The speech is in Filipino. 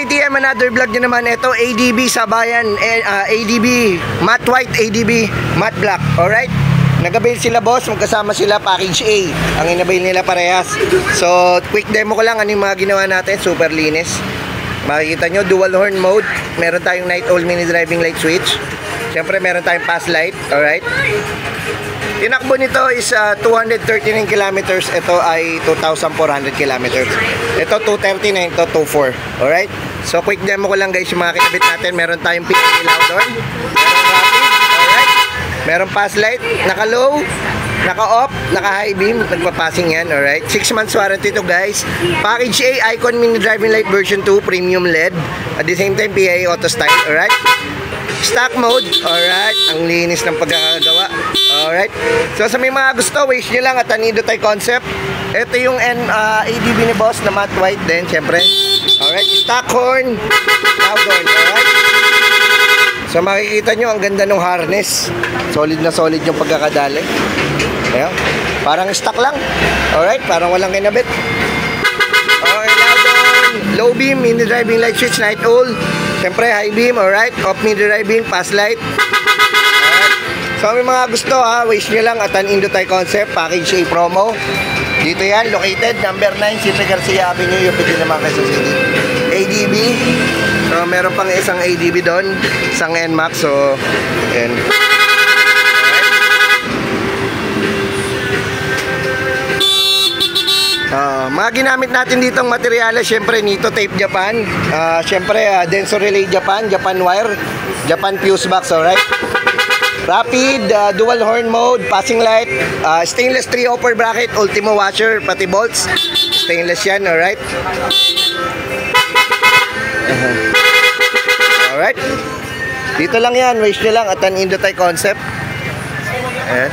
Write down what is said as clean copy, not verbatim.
KTM, another vlog nyo naman. Ito, ADB Sabayan, ADB Matte White, ADB Matte Black. Alright? Nag-avail sila boss, magkasama sila package A. Ang in-avail nila parehas. So, quick demo ko lang ano yung mga ginawa natin. Super linis. Makikita nyo, dual horn mode. Meron tayong night owl mini driving light switch. Siyempre, meron tayong pass light. Alright? Tinakbo nito is 239 kilometers. Ito ay 2,400 kilometers. Ito 239, ito 24. Alright? So quick demo ko lang guys yung mga kinabit natin. Meron tayong PA ilaw doon. Meron rapid. Alright? Meron pass light. Naka low. Naka off. Naka high beam. Nagpapassing yan. Alright? 6 months warranty to guys. Package A, Icon Mini Driving Light version 2. Premium LED. At the same time PA Auto Style. Alright? Stock mode, alright, ang linis ng pagkakagawa, alright. So sa may mga gusto, wish nyo lang at Anido Thai Concept. Ito yung ADB ni boss na matte white din, syempre. Alright, stock horn, loud horn, alright. So makikita nyo, ang ganda ng harness. Solid na solid yung pagkakadali. Ayan, parang stock lang, alright, parang walang kinabit. Okay, loud horn, low beam, mini driving light switch, night owl. Siyempre, high beam, alright. Off mid driving, pass light. Alright. So, may mga gusto ha, wish nyo lang at Anido Thai Concept, package A promo. Dito yan, located, number 9, City Garcia Avenue, UP din naman Quezon City. ADB. So, meron pang isang ADB doon, isang NMAX. So, yan. Mga ginamit natin dito ang materyales, syempre Nito Tape Japan, syempre Denso Relay Japan, Japan Wire, Japan Fuse Box, alright. Rapid, dual horn mode, passing light, stainless 3 upper bracket, Ultimo washer, pati bolts, stainless yan, alright. Alright. Dito lang yan, wish nyo lang at Anido Thai Concept. Ayan.